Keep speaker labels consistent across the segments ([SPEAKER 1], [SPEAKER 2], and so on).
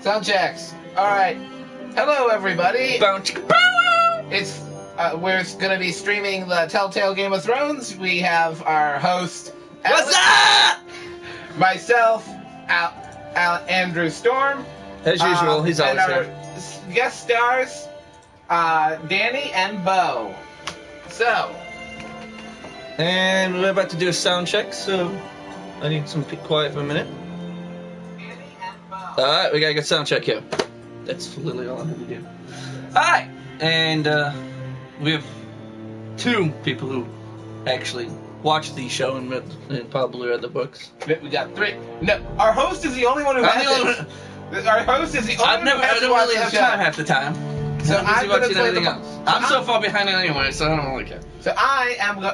[SPEAKER 1] Sound checks. All right. Hello, everybody. It's we're going to be streaming the Telltale Game of Thrones. We have our host, Alex,
[SPEAKER 2] What's up?
[SPEAKER 1] Myself, Andrew Storm.
[SPEAKER 2] As usual, he's always
[SPEAKER 1] and our
[SPEAKER 2] here.
[SPEAKER 1] guest stars, Danny and Bo. So.
[SPEAKER 2] And we're about to do a sound check, so I need some quiet for a minute. Alright, we got a good sound check here. That's literally all I have to do. Alright! And we have two people who actually watched the show and probably read the books.
[SPEAKER 1] We got three. No, our host is the only one who has it. Our host is the only one who has to watch
[SPEAKER 2] really have time half the time.
[SPEAKER 1] So
[SPEAKER 2] I'm busy watching everything else. I'm so far behind anyway, so I don't really care.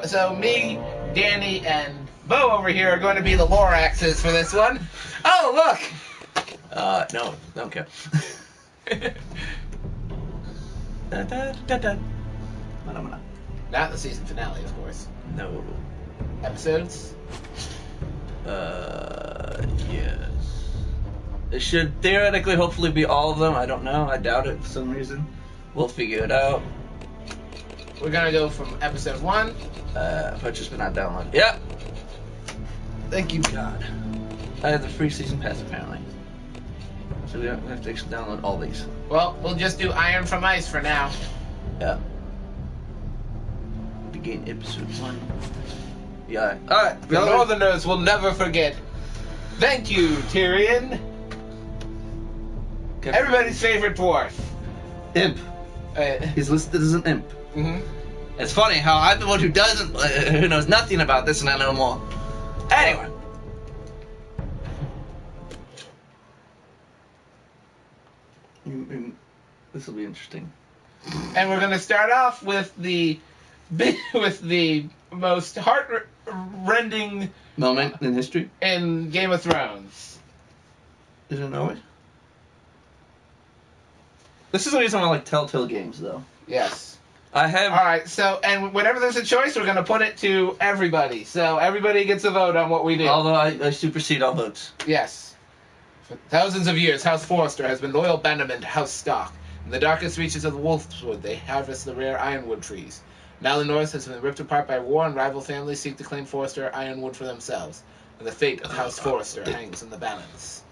[SPEAKER 1] So me, Danny, and Bo over here are going to be the Loraxes for this one. Oh, look!
[SPEAKER 2] No, don't care.
[SPEAKER 1] Not the season finale, of course.
[SPEAKER 2] No.
[SPEAKER 1] Episodes?
[SPEAKER 2] Yes. It should theoretically, hopefully, be all of them. I don't know. I doubt it for some reason. We'll figure it out.
[SPEAKER 1] We're gonna go from episode 1.
[SPEAKER 2] Purchase but not download. Yep. Thank you, God. I have the free season pass, apparently. So we have to actually download all these.
[SPEAKER 1] Well, we'll just do Iron from Ice for now.
[SPEAKER 2] Yeah. Begin episode 1. Yeah. Alright.
[SPEAKER 1] The Northerners will never forget. Thank you, Tyrion.
[SPEAKER 2] Okay.
[SPEAKER 1] Everybody's favorite dwarf.
[SPEAKER 2] Imp. He's listed as an imp.
[SPEAKER 1] Mm-hmm.
[SPEAKER 2] It's funny how I'm the one who doesn't, who knows nothing about this, and I know more. Anyway. This will be interesting.
[SPEAKER 1] And we're going to start off with the most heart-rending
[SPEAKER 2] moment in history
[SPEAKER 1] in Game of Thrones.
[SPEAKER 2] Is it always? This is the reason I like Telltale games, though.
[SPEAKER 1] Yes.
[SPEAKER 2] I have.
[SPEAKER 1] All right. So, and whenever there's a choice, we're going to put it to everybody. So everybody gets a vote on what we do.
[SPEAKER 2] Although I supersede all votes.
[SPEAKER 1] Yes. For thousands of years, House Forrester has been loyal bannermen to House Stark. In the darkest reaches of the Wolfswood, they harvest the rare ironwood trees. Now the North has been ripped apart by war, and rival families seek to claim Forrester ironwood for themselves. And the fate of House Forrester hangs in the balance.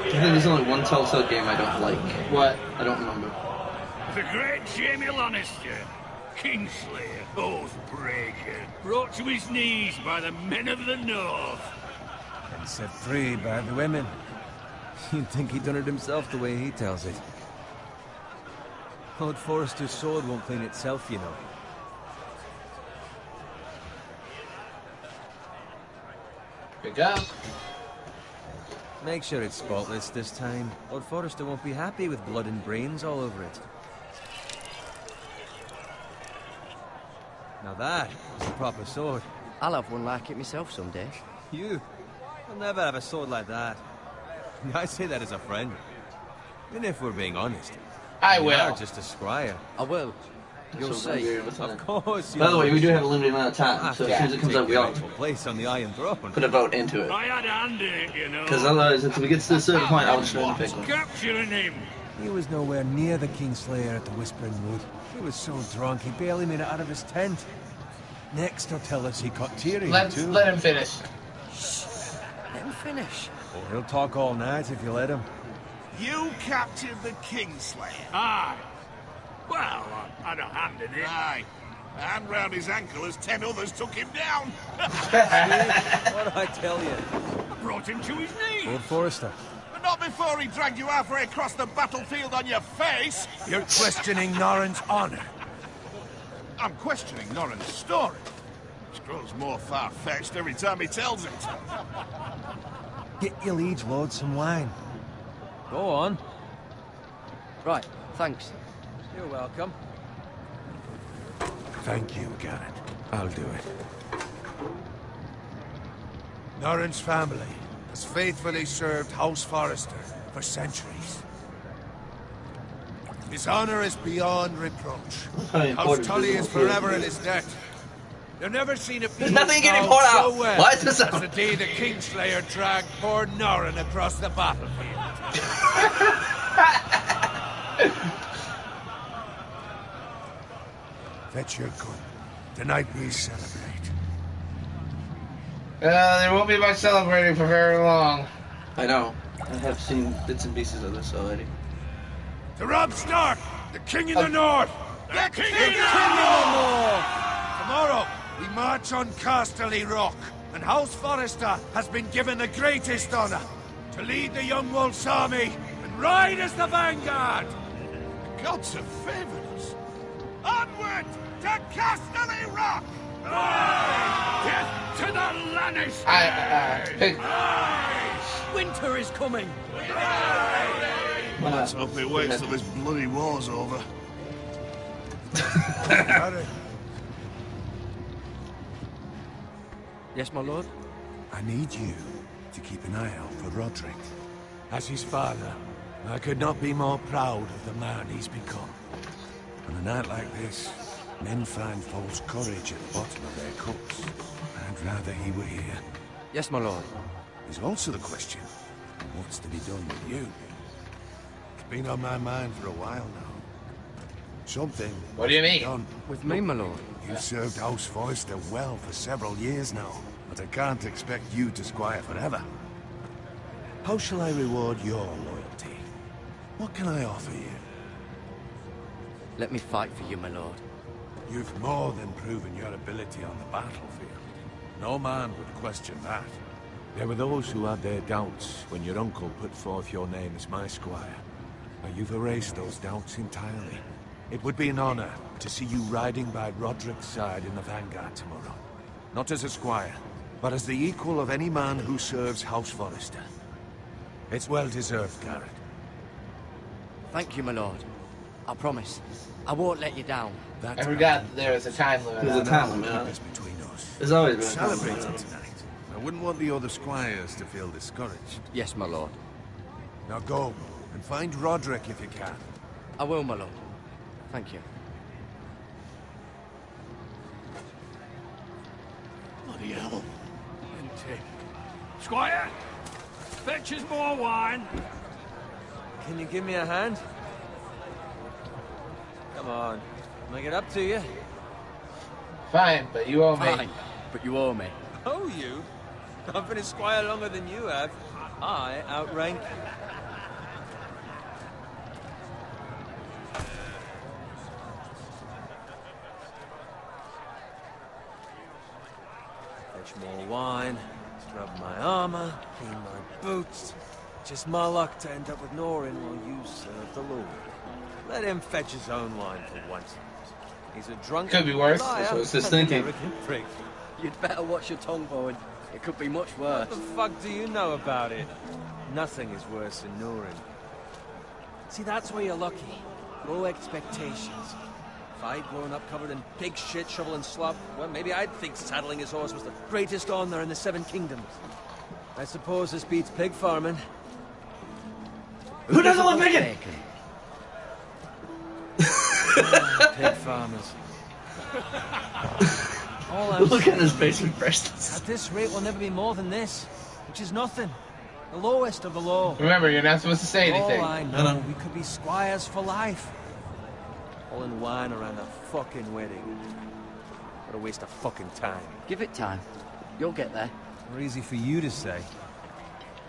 [SPEAKER 2] I think there's only one Telltale game I don't like.
[SPEAKER 1] What?
[SPEAKER 2] I don't remember.
[SPEAKER 3] The great Jaime Lannister, Kingslayer, Oathbreaker, brought to his knees by the men of the North.
[SPEAKER 4] And set free by the women. You'd think he'd done it himself the way he tells it. Lord Forrester's sword won't clean itself, you know.
[SPEAKER 1] Pick up.
[SPEAKER 4] Make sure it's spotless this time. Lord Forrester won't be happy with blood and brains all over it. Now that is a proper sword.
[SPEAKER 5] I'll have one like it myself someday.
[SPEAKER 4] You? I'll never have a sword like that. I say that as a friend. And if we're being honest,
[SPEAKER 1] I
[SPEAKER 4] you
[SPEAKER 1] will.
[SPEAKER 4] are just a scryer.
[SPEAKER 5] I will. You'll see.
[SPEAKER 4] Of course.
[SPEAKER 2] By the way, we do have a limited amount of time, so as soon as it comes up, we all
[SPEAKER 4] place on the Iron Throne.
[SPEAKER 2] put a vote into it.
[SPEAKER 3] I had a hand in it, you know.
[SPEAKER 2] Because otherwise, if we get to a certain point, I'll just try to pick one.
[SPEAKER 3] Capturing him.
[SPEAKER 4] He was nowhere near the Kingslayer at the Whispering Wood. He was so drunk he barely made it out of his tent. Next, he'll tell us he caught Tyrion too.
[SPEAKER 1] Let him finish.
[SPEAKER 5] Let him finish.
[SPEAKER 4] Oh, he'll talk all night if you let him.
[SPEAKER 6] You captured the Kingslayer.
[SPEAKER 3] Aye. Well, I had a hand in it.
[SPEAKER 6] Aye. A hand round his ankle as 10 others took him down.
[SPEAKER 4] What did I tell you?
[SPEAKER 3] I brought him to his knees.
[SPEAKER 4] Lord Forrester.
[SPEAKER 6] But not before he dragged you halfway across the battlefield on your face.
[SPEAKER 4] You're questioning Norrin's honor.
[SPEAKER 6] I'm questioning Norrin's story. Which grows more far-fetched every time he tells it.
[SPEAKER 4] Get your liege lord some wine. Go on.
[SPEAKER 5] Right, thanks.
[SPEAKER 4] You're welcome. Thank you, Garrett. I'll do it. Norrin's family has faithfully served House Forrester for centuries. His honor is beyond reproach.
[SPEAKER 2] How
[SPEAKER 4] House
[SPEAKER 2] important
[SPEAKER 4] Tully is
[SPEAKER 2] physical
[SPEAKER 4] forever in
[SPEAKER 2] field.
[SPEAKER 4] his debt. They've never seen a
[SPEAKER 2] There's
[SPEAKER 4] people
[SPEAKER 2] nothing getting
[SPEAKER 4] proud
[SPEAKER 2] poured
[SPEAKER 4] so
[SPEAKER 2] out.
[SPEAKER 4] well
[SPEAKER 2] Why is this
[SPEAKER 4] as
[SPEAKER 2] out?
[SPEAKER 4] the day the Kingslayer dragged poor Norrin across the battlefield. Fetch your gun. Tonight we celebrate.
[SPEAKER 1] There won't be much celebrating for very long.
[SPEAKER 2] I know. I have seen bits and pieces of this already.
[SPEAKER 4] To Rob Stark, the King in the North!
[SPEAKER 3] The King
[SPEAKER 4] The King in the North! Tomorrow, we march on Casterly Rock, and House Forrester has been given the greatest honor to lead the Young Wolf's army and ride as the vanguard!
[SPEAKER 6] The gods have favored us. Onward to Casterly Rock!
[SPEAKER 3] Death to the Lannisters!
[SPEAKER 5] Winter is coming.
[SPEAKER 6] Let's hope it waits till this bloody war's over.
[SPEAKER 4] Harry,
[SPEAKER 5] Yes, my lord?
[SPEAKER 4] I need you to keep an eye out for Roderick. As his father, I could not be more proud of the man he's become. On a night like this, men find false courage at the bottom of their cups. I'd rather he were here.
[SPEAKER 5] Yes, my lord.
[SPEAKER 4] There's also the question, what's to be done with you? It's been on my mind for a while now. Something
[SPEAKER 1] What do you mean?
[SPEAKER 4] done.
[SPEAKER 5] With me, my lord.
[SPEAKER 4] You've served House Forrester well for several years now, but I can't expect you to squire forever. How shall I reward your loyalty? What can I offer you?
[SPEAKER 5] Let me fight for you, my lord.
[SPEAKER 4] You've more than proven your ability on the battlefield. No man would question that. There were those who had their doubts when your uncle put forth your name as my squire. But you've erased those doubts entirely. It would be an honor to see you riding by Roderick's side in the vanguard tomorrow. Not as a squire, but as the equal of any man who serves House Forrester. It's well deserved, Garrett.
[SPEAKER 5] Thank you, my lord. I promise. I won't let you down.
[SPEAKER 4] That
[SPEAKER 1] I forgot there was a time limit.
[SPEAKER 2] There's a
[SPEAKER 1] on
[SPEAKER 2] time
[SPEAKER 1] that.
[SPEAKER 2] limit on
[SPEAKER 4] is
[SPEAKER 2] it.
[SPEAKER 4] between us.
[SPEAKER 2] There's always been a time
[SPEAKER 4] Celebrating
[SPEAKER 2] limit.
[SPEAKER 4] tonight. I wouldn't want the other squires to feel discouraged.
[SPEAKER 5] Yes, my lord.
[SPEAKER 4] Now go, and find Roderick if you can.
[SPEAKER 5] I will, my lord. Thank you.
[SPEAKER 6] Bloody hell.
[SPEAKER 3] Squire, fetch us more wine.
[SPEAKER 7] Can you give me a hand? Come on. Make it up to you.
[SPEAKER 1] Fine, but you owe me.
[SPEAKER 5] Fine, but you owe me.
[SPEAKER 7] Oh, you? I've been a squire longer than you have. I outrank you. Fetch more wine, scrub my armor, clean my boots. Just my luck to end up with Norrin while you serve the Lord. Let him fetch his own wine for once. He's a drunk
[SPEAKER 1] Could be worse.
[SPEAKER 7] liar
[SPEAKER 2] That's what I was just
[SPEAKER 7] and an
[SPEAKER 2] thinking.
[SPEAKER 7] arrogant prick.
[SPEAKER 5] You'd better watch your tongue, Bowen. It could be much worse.
[SPEAKER 7] What the fuck do you know about it? Nothing is worse than Norrin. See, that's where you're lucky. Low expectations. If I'd grown up covered in pig shit, shovel and slop, well, maybe I'd think saddling his horse was the greatest honor in the Seven Kingdoms. I suppose this beats pig farming.
[SPEAKER 2] Who doesn't love bacon?
[SPEAKER 7] Pig farmers. All I'm
[SPEAKER 2] Look
[SPEAKER 7] saying
[SPEAKER 2] at his face expressions.
[SPEAKER 7] at this rate, we'll never be more than this, which is nothing. The lowest of the low.
[SPEAKER 1] Remember, you're not supposed to say anything.
[SPEAKER 7] All I know, we could be squires for life. All in wine around a fucking wedding. What a waste of fucking time.
[SPEAKER 5] Give it time. You'll get there.
[SPEAKER 7] More easy for you to say.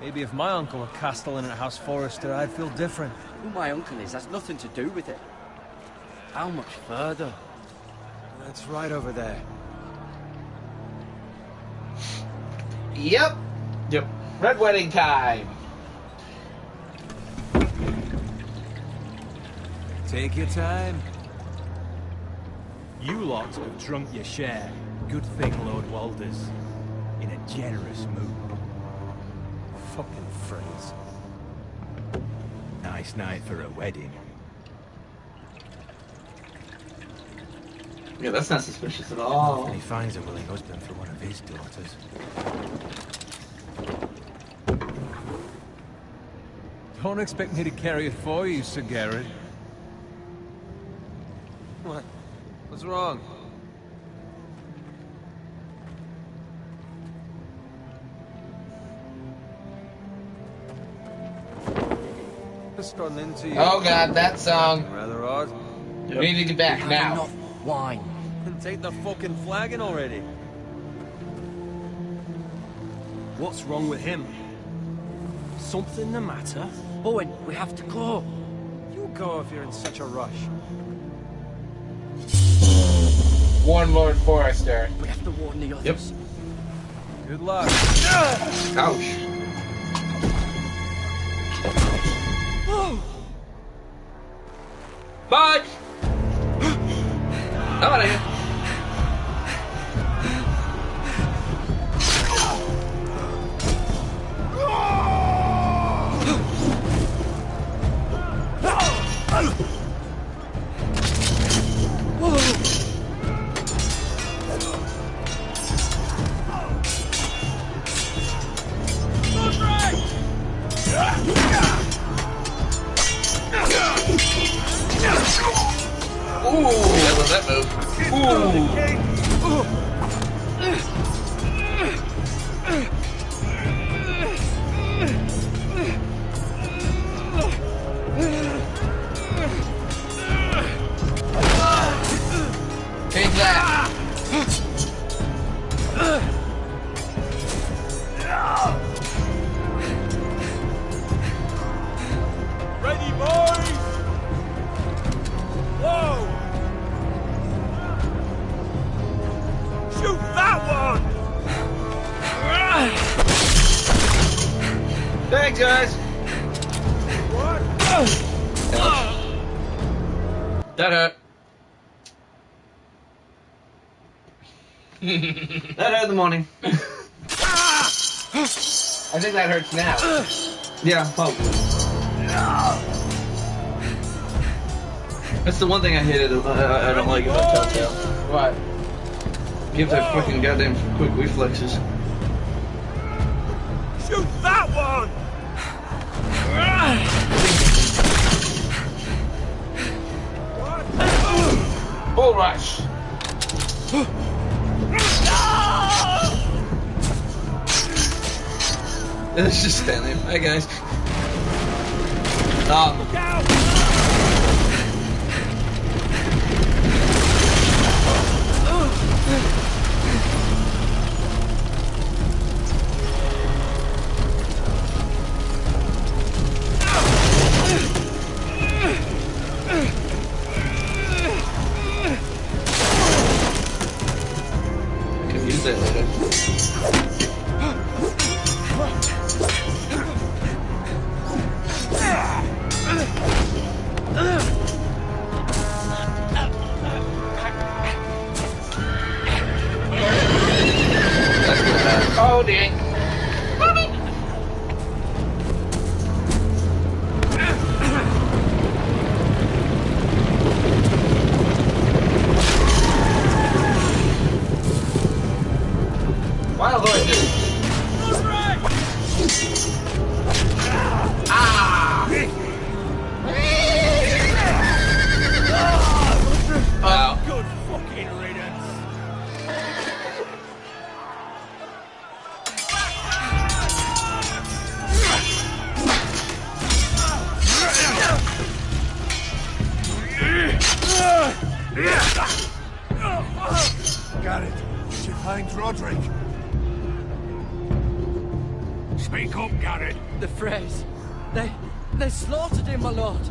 [SPEAKER 7] Maybe if my uncle were castellan at House Forrester, I'd feel different.
[SPEAKER 5] Who my uncle is has nothing to do with it. How much further?
[SPEAKER 7] That's right over there.
[SPEAKER 1] Yep.
[SPEAKER 2] Yep.
[SPEAKER 1] Red wedding time.
[SPEAKER 7] Take your time.
[SPEAKER 8] You lot have drunk your share. Good thing Lord Walder's in a generous mood.
[SPEAKER 7] Fucking phrase.
[SPEAKER 8] Nice night for a wedding.
[SPEAKER 2] Yeah, that's not suspicious at all.
[SPEAKER 8] And he finds a willing husband for one of his daughters. Don't expect me to carry it for you, Sir Garrett.
[SPEAKER 7] What? What's wrong? Just run into you.
[SPEAKER 1] Oh god, that song.
[SPEAKER 7] Rather odd.
[SPEAKER 1] We need to get back
[SPEAKER 5] Have
[SPEAKER 1] now.
[SPEAKER 5] enough wine.
[SPEAKER 7] And take the fucking flagon already.
[SPEAKER 8] What's wrong with him? Something the matter?
[SPEAKER 5] Owen, we have to go.
[SPEAKER 7] You go if you're in such a rush.
[SPEAKER 1] Warn Lord Forrester.
[SPEAKER 5] We have to warn the others.
[SPEAKER 7] Good luck.
[SPEAKER 2] Ouch. Bye! I'm out of here. Ooh, I love that move. Ooh.
[SPEAKER 1] Take that.
[SPEAKER 7] Ready, boys! Whoa! Shoot that one!
[SPEAKER 2] Thanks, guys. That hurt. That hurt in the morning.
[SPEAKER 1] I think that hurts now.
[SPEAKER 2] Yeah, probably. That's the one thing I hated. I don't like about Telltale.
[SPEAKER 1] What?
[SPEAKER 2] Give that fucking goddamn quick reflexes.
[SPEAKER 7] Shoot that one!
[SPEAKER 1] Bull rush.
[SPEAKER 2] Let's just stand there. Hi, guys.
[SPEAKER 7] Look out!
[SPEAKER 2] Can use that later.
[SPEAKER 1] Oh, dang. Wild horses. Ah! Wow.
[SPEAKER 3] Good fucking riddance.
[SPEAKER 6] Garrett, did you find Roderick?
[SPEAKER 3] Speak up, Garrett.
[SPEAKER 5] The Thranes. They slaughtered him, my lord.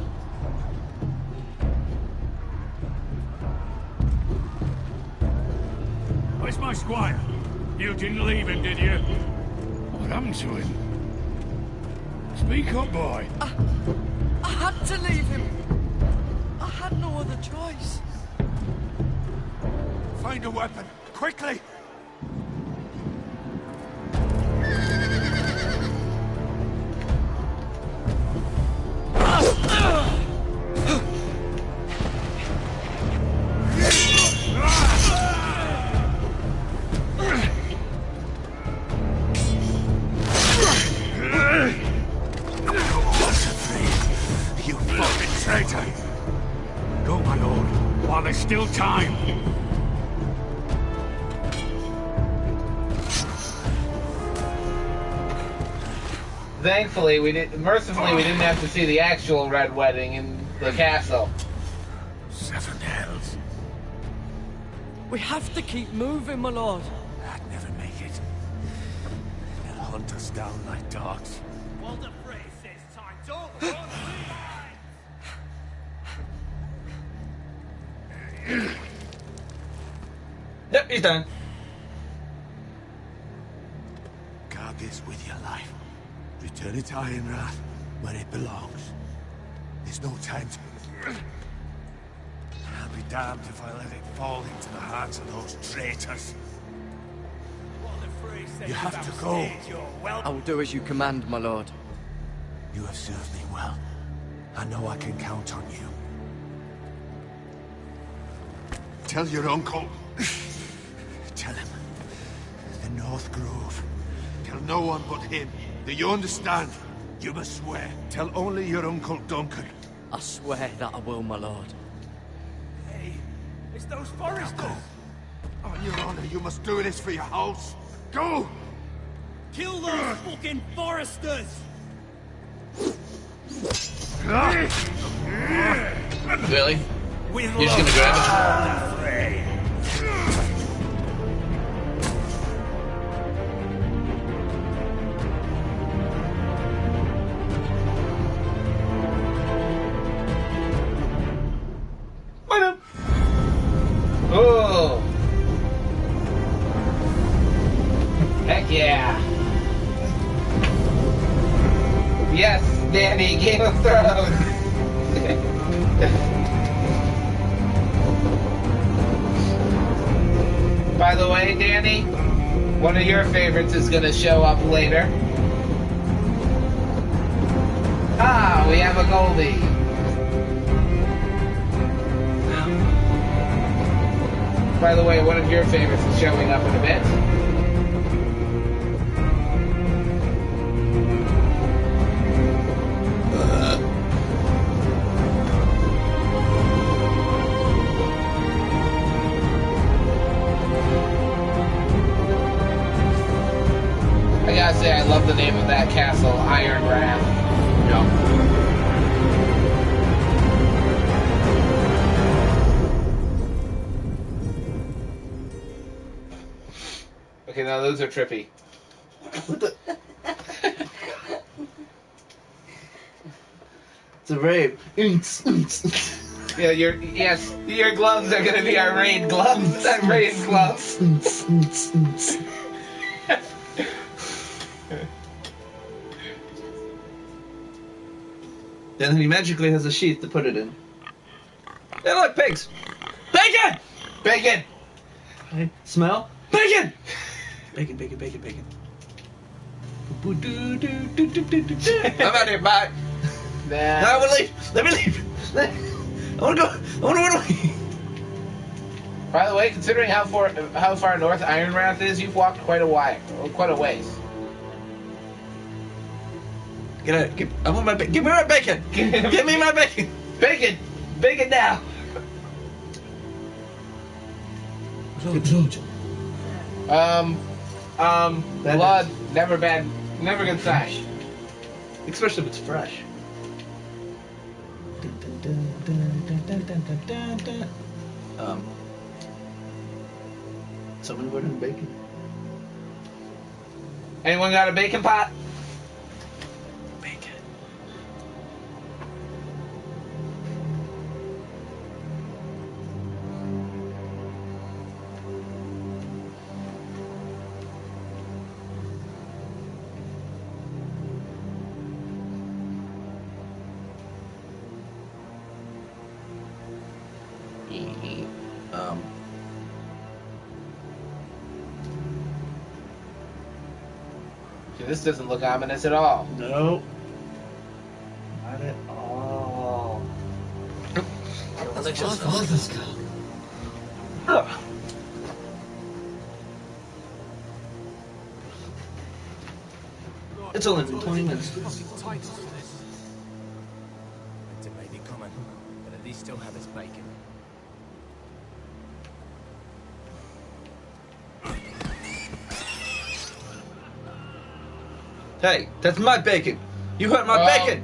[SPEAKER 3] Where's my squire? You didn't leave him, did you? What happened to him? Speak up, boy.
[SPEAKER 5] I had to leave him. I had no other choice.
[SPEAKER 6] Find a weapon, quickly!
[SPEAKER 3] Still time.
[SPEAKER 1] Thankfully, mercifully, we didn't have to see the actual Red Wedding in the castle.
[SPEAKER 6] 7 hells.
[SPEAKER 5] We have to keep moving, my lord.
[SPEAKER 6] I'd never make it. They'll hunt us down like dogs.
[SPEAKER 3] Walder Frey says time's over.
[SPEAKER 2] Yep, he's done.
[SPEAKER 6] Guard this with your life. Return it to Ironrath, where it belongs. There's no time to... I'll be damned if I let it fall into the hearts of those traitors. You have to go.
[SPEAKER 5] I will do as you command, my lord.
[SPEAKER 6] You have served me well. I know I can count on you. Tell your uncle. Tell him. The North Grove. Tell no one but him. Do you understand? You must swear. Tell only your Uncle Duncan.
[SPEAKER 5] I swear that I will, my lord.
[SPEAKER 3] Hey, it's those foresters.
[SPEAKER 6] Go. On your honor, you must do this for your house. Go!
[SPEAKER 3] Kill those fucking foresters.
[SPEAKER 2] Really? You're just gonna grab it?
[SPEAKER 1] Oh! Heck yeah! Yes, Danny, Game of Thrones! By the way, Danny, one of your favorites is gonna show up later. Ah, we have a Goldie. By the way, one of your favorites is showing up in a bit. I gotta say, I love the name of that castle, Iron Wrath. Okay, now those are trippy.
[SPEAKER 2] What the? It's a raid.
[SPEAKER 1] Yeah, your gloves are gonna be our raid gloves. Our raid gloves.
[SPEAKER 2] Then he magically has a sheath to put it in. Hey, look, pigs! Bacon!
[SPEAKER 1] Bacon!
[SPEAKER 2] I smell bacon! Bacon, bacon, bacon, bacon. I'm out here, bye.
[SPEAKER 1] Nah.
[SPEAKER 2] No, I wanna leave. Let me leave. I wanna go. I wanna run away.
[SPEAKER 1] By the way, considering how far north Ironwrath is, you've walked quite a ways.
[SPEAKER 2] Get out. I want my bacon. Give me my bacon. Give me my bacon.
[SPEAKER 1] Bacon! Bacon now! Blood, never bad, never good sign.
[SPEAKER 2] Especially if it's fresh. Someone put in bacon.
[SPEAKER 1] Anyone got a bacon pot?
[SPEAKER 2] Bacon.
[SPEAKER 1] This doesn't look ominous at all.
[SPEAKER 2] No. Not at all. It's only been 20 minutes.
[SPEAKER 7] Winter may be coming, but at least still have his bacon.
[SPEAKER 2] Hey, that's my bacon. You hurt my bacon.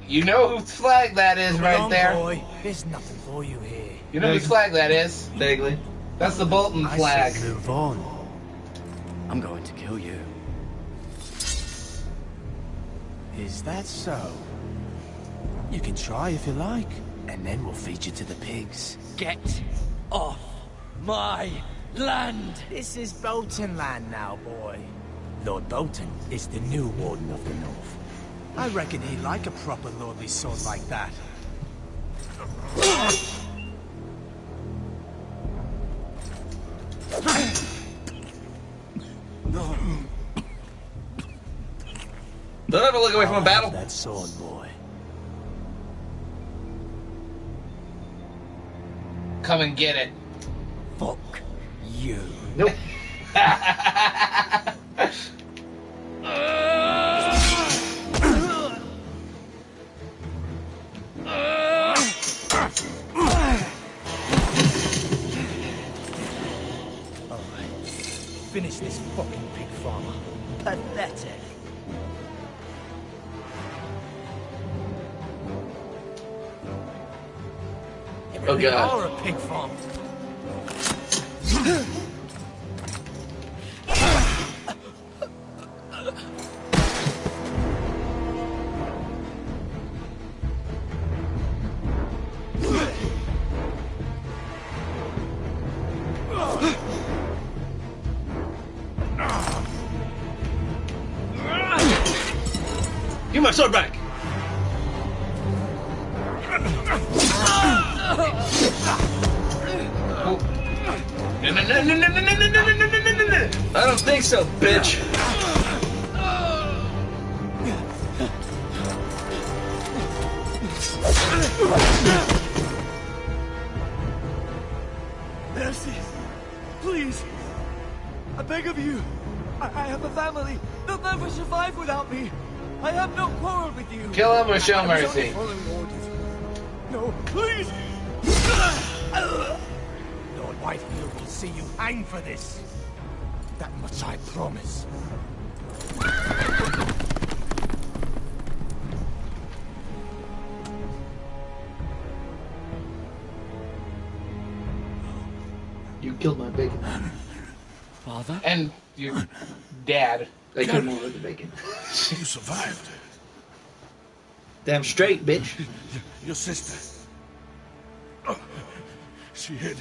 [SPEAKER 1] You know whose flag that is
[SPEAKER 8] Come
[SPEAKER 1] right
[SPEAKER 8] along,
[SPEAKER 1] there?
[SPEAKER 8] boy. There's nothing for you here.
[SPEAKER 1] You know whose flag that is?
[SPEAKER 2] Vaguely.
[SPEAKER 1] That's the Bolton
[SPEAKER 8] I
[SPEAKER 1] flag.
[SPEAKER 8] say move on.
[SPEAKER 5] I'm going to kill you.
[SPEAKER 8] Is that so? You can try if you like, and then we'll feed you to the pigs.
[SPEAKER 7] Get off my land!
[SPEAKER 8] This is Bolton land now, boy. Lord Bolton is the new Warden of the North. I reckon he'd like a proper lordly sword like that.
[SPEAKER 2] Don't ever look away from a battle.
[SPEAKER 8] That sword, boy.
[SPEAKER 1] Come and get it.
[SPEAKER 8] Fuck you.
[SPEAKER 2] Nope.
[SPEAKER 8] Finish this fucking pig farmer. Pathetic. You
[SPEAKER 2] Oh,
[SPEAKER 8] really
[SPEAKER 2] God.
[SPEAKER 8] are a pig farmer.
[SPEAKER 2] Give my sword back. I don't think so, bitch.
[SPEAKER 8] Mercy, please. I beg of you. I have a family. They'll never survive without me. I have no quarrel with you.
[SPEAKER 1] Kill him or show
[SPEAKER 8] I was only
[SPEAKER 1] mercy.
[SPEAKER 8] following orders. No, please. Lord Whitefield will see you hang for this. That much I promise.
[SPEAKER 2] You killed my bacon.
[SPEAKER 5] Father?
[SPEAKER 1] And your dad.
[SPEAKER 2] I couldn't move with the bacon.
[SPEAKER 6] You survived.
[SPEAKER 2] Damn straight, bitch.
[SPEAKER 6] Your sister. Oh, she hid.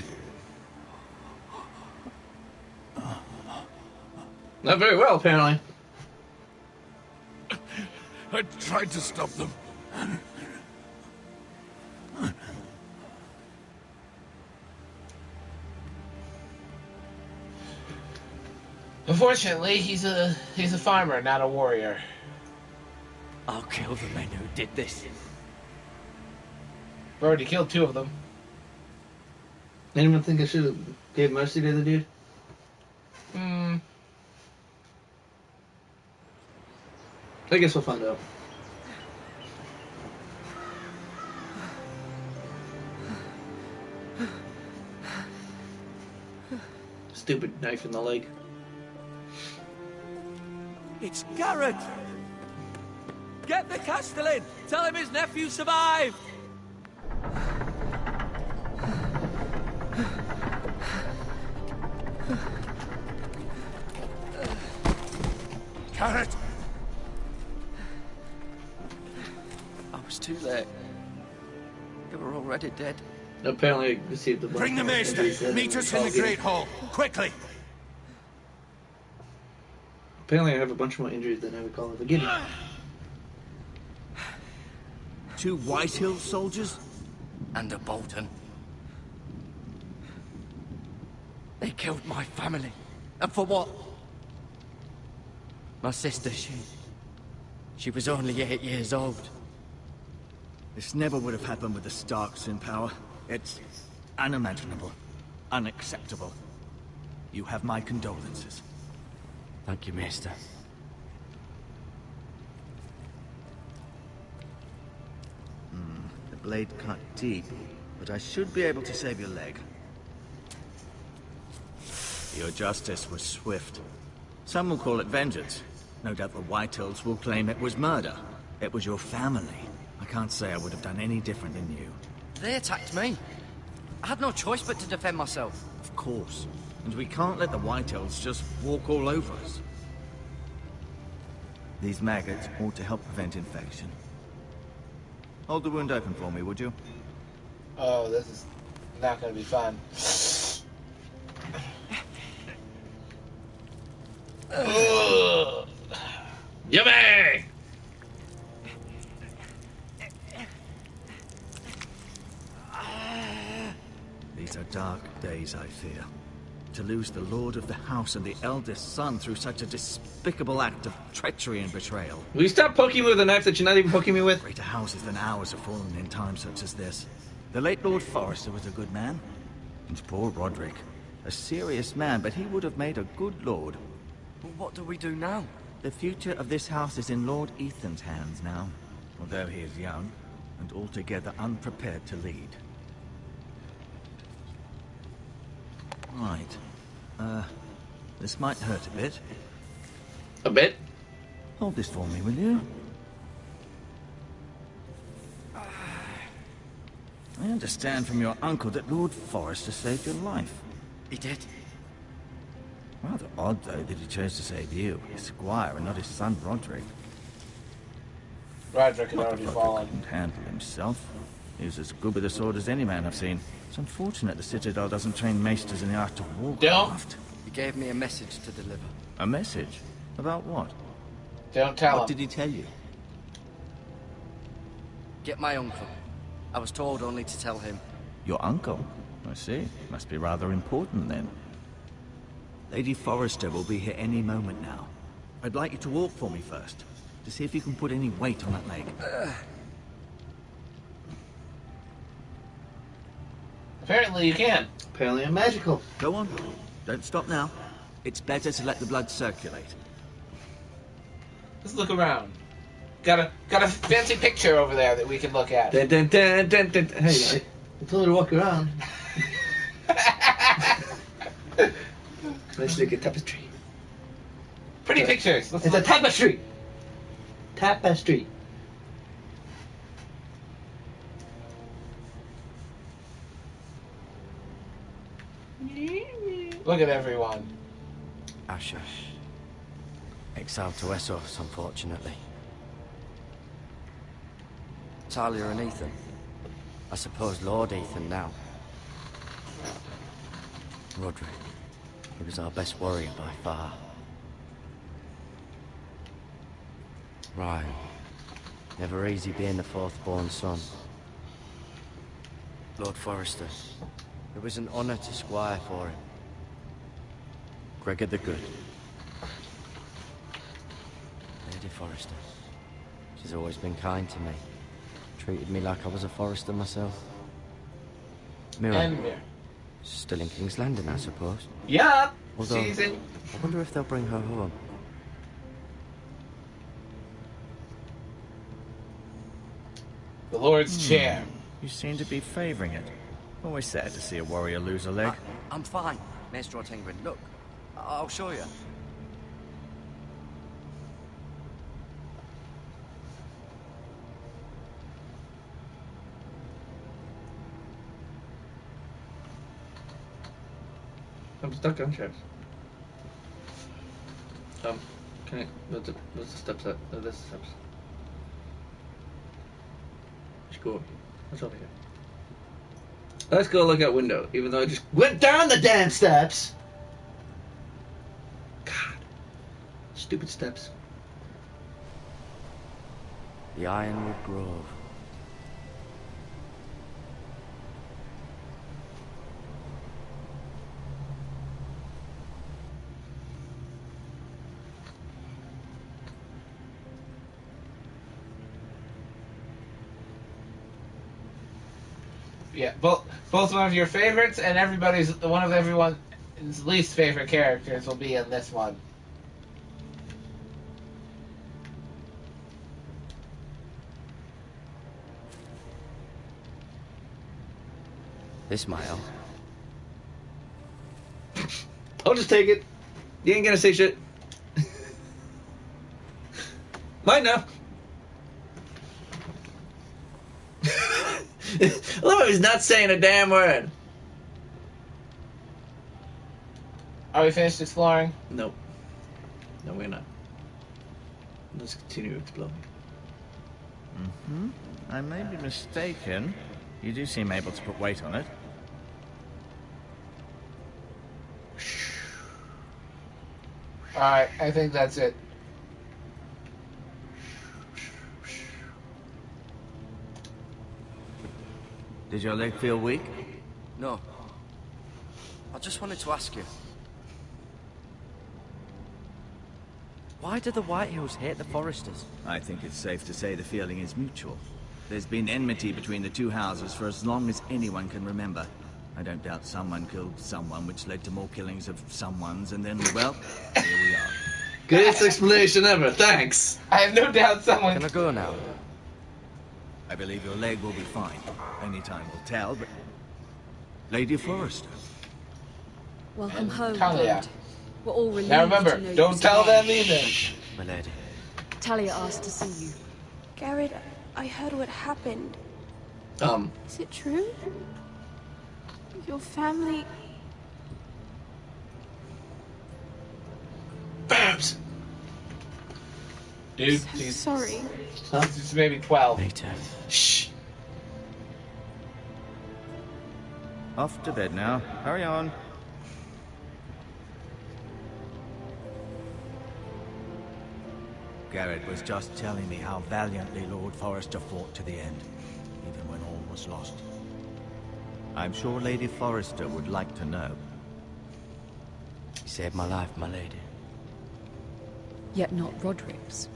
[SPEAKER 2] Not very well, apparently.
[SPEAKER 6] I tried to stop them.
[SPEAKER 1] Unfortunately, he's a farmer, not a warrior.
[SPEAKER 5] I'll kill the men who did this.
[SPEAKER 1] We've already killed 2 of them.
[SPEAKER 2] Anyone think I should have gave mercy to the dude? I guess we'll find out. Stupid knife in the leg.
[SPEAKER 7] It's Garrett! Get the Castellan! Tell him his nephew survived!
[SPEAKER 6] Carrot!
[SPEAKER 5] I was too late. They were already dead.
[SPEAKER 2] Apparently, I received the
[SPEAKER 6] Bring the maester! Meet us in the Great Hall! Quickly!
[SPEAKER 2] Apparently, I have a bunch more injuries than I recall at the beginning.
[SPEAKER 5] 2 Whitehill soldiers? And a Bolton. They killed my family. And for what? My sister, she was only 8 years old.
[SPEAKER 9] This never would have happened with the Starks in power. It's unimaginable. Unacceptable. You have my condolences.
[SPEAKER 5] Thank you, Maester.
[SPEAKER 9] The blade cut deep, but I should be able to save your leg. Your justice was swift. Some will call it vengeance. No doubt the Whitehills will claim it was murder. It was your family. I can't say I would have done any different than you.
[SPEAKER 5] They attacked me. I had no choice but to defend myself.
[SPEAKER 9] Of course. And we can't let the Whitehills just walk all over us. These maggots ought to help prevent infection. Hold the wound open for me, would you?
[SPEAKER 1] Oh, this is not going to be fun. Ugh.
[SPEAKER 2] Yummy!
[SPEAKER 9] These are dark days, I fear. To lose the lord of the house and the eldest son through such a despicable act of treachery and betrayal.
[SPEAKER 2] Will you stop poking me with a knife that you're not even poking me with?
[SPEAKER 9] Greater houses than ours have fallen in times such as this. The late Lord Forrester was a good man. And poor Roderick. A serious man, but he would have made a good lord.
[SPEAKER 5] But what do we do now?
[SPEAKER 9] The future of this house is in Lord Ethan's hands now. Although he is young, and altogether unprepared to lead. Right. This might hurt a bit.
[SPEAKER 2] A bit?
[SPEAKER 9] Hold this for me, will you? I understand from your uncle that Lord Forrester saved your life.
[SPEAKER 5] He did.
[SPEAKER 9] Rather odd, though, that he chose to save you, his squire, and not his son Roderick.
[SPEAKER 1] Roderick had
[SPEAKER 9] Not
[SPEAKER 1] already
[SPEAKER 9] that Roderick
[SPEAKER 1] fallen.
[SPEAKER 9] couldn't handle himself. He was as good with a sword as any man I've seen. It's unfortunate the Citadel doesn't train maesters in the art of warcraft.
[SPEAKER 5] He gave me a message to deliver.
[SPEAKER 9] A message? About what?
[SPEAKER 1] Don't tell
[SPEAKER 9] What
[SPEAKER 1] him.
[SPEAKER 9] did he tell you?
[SPEAKER 5] Get my uncle. I was told only to tell him.
[SPEAKER 9] Your uncle? I see. Must be rather important then. Lady Forrester will be here any moment now. I'd like you to walk for me first, to see if you can put any weight on that leg.
[SPEAKER 1] Apparently you can.
[SPEAKER 2] Apparently I'm magical.
[SPEAKER 9] Go on. Don't stop now. It's better to let the blood circulate.
[SPEAKER 1] Let's look around. Got a fancy picture over there that we can look at.
[SPEAKER 2] Dun, dun, dun, dun, dun. Hey, I told her to walk around. Let's look at tapestry.
[SPEAKER 1] Pretty pictures. Let's
[SPEAKER 2] It's a
[SPEAKER 1] look.
[SPEAKER 2] tapestry. Tapestry.
[SPEAKER 1] Look at everyone.
[SPEAKER 5] Asher. Exiled to Essos, unfortunately. Talia and Ethan. I suppose Lord Ethan now. Roderick. He was our best warrior by far. Ryan. Never easy being the fourth-born son. Lord Forrester. It was an honor to squire for him. Gregor the Good. Lady Forrester. She's always been kind to me. Treated me like I was a Forrester myself. Mira.
[SPEAKER 1] And Mir.
[SPEAKER 5] Still in King's Landing, I suppose.
[SPEAKER 1] Yup.
[SPEAKER 5] Although,
[SPEAKER 1] She's in.
[SPEAKER 5] I wonder if they'll bring her home.
[SPEAKER 1] The Lord's chair.
[SPEAKER 9] You seem to be favoring it. Always sad to see a warrior lose a leg.
[SPEAKER 5] I'm fine, Maester Ortengrin. Look, I'll show you.
[SPEAKER 2] I'm stuck on chairs. Can I? What's the steps? That's the steps. Let's go. What's over here? Let's go look out window. Even though I just went down the damn steps. God, stupid steps.
[SPEAKER 5] The Ironwood Grove.
[SPEAKER 1] Yeah, both one of your favorites and everyone's least favorite characters will be in this one.
[SPEAKER 5] This might help.
[SPEAKER 2] I'll just take it. You ain't gonna say shit. Might know. I love how he's not saying a damn word.
[SPEAKER 1] Are we finished exploring?
[SPEAKER 2] Nope. No, we're not. Let's continue exploring.
[SPEAKER 9] Mm-hmm. I may be mistaken. You do seem able to put weight on it.
[SPEAKER 1] Alright, I think that's it.
[SPEAKER 9] Did your leg feel weak?
[SPEAKER 5] No. I just wanted to ask you. Why do the White Hills hate the Foresters?
[SPEAKER 9] I think it's safe to say the feeling is mutual. There's been enmity between the two houses for as long as anyone can remember. I don't doubt someone killed someone, which led to more killings of someones, and then, well, here we are.
[SPEAKER 2] Greatest explanation ever, thanks.
[SPEAKER 1] I have no doubt someone...
[SPEAKER 5] Can I go now?
[SPEAKER 9] I believe your leg will be fine. Only time will tell, but... Lady Forrester.
[SPEAKER 10] Welcome home,
[SPEAKER 1] Talia.
[SPEAKER 10] Lord. We're all relieved
[SPEAKER 1] Now remember,
[SPEAKER 10] to know
[SPEAKER 1] don't
[SPEAKER 10] you're
[SPEAKER 1] tell
[SPEAKER 10] alive.
[SPEAKER 1] them either.
[SPEAKER 5] My lady.
[SPEAKER 10] Talia asked to see you.
[SPEAKER 11] Garrett, I heard what happened.
[SPEAKER 10] Is it true?
[SPEAKER 11] Your family...
[SPEAKER 2] Babs!
[SPEAKER 1] Dude,
[SPEAKER 11] So
[SPEAKER 1] she's
[SPEAKER 11] sorry.
[SPEAKER 1] maybe 12.
[SPEAKER 5] Later.
[SPEAKER 2] Shh.
[SPEAKER 9] Off to bed now. Hurry on. Garrett was just telling me how valiantly Lord Forrester fought to the end, even when all was lost. I'm sure Lady Forrester would like to know.
[SPEAKER 5] You saved my life, my lady.
[SPEAKER 10] Yet not Roderick's.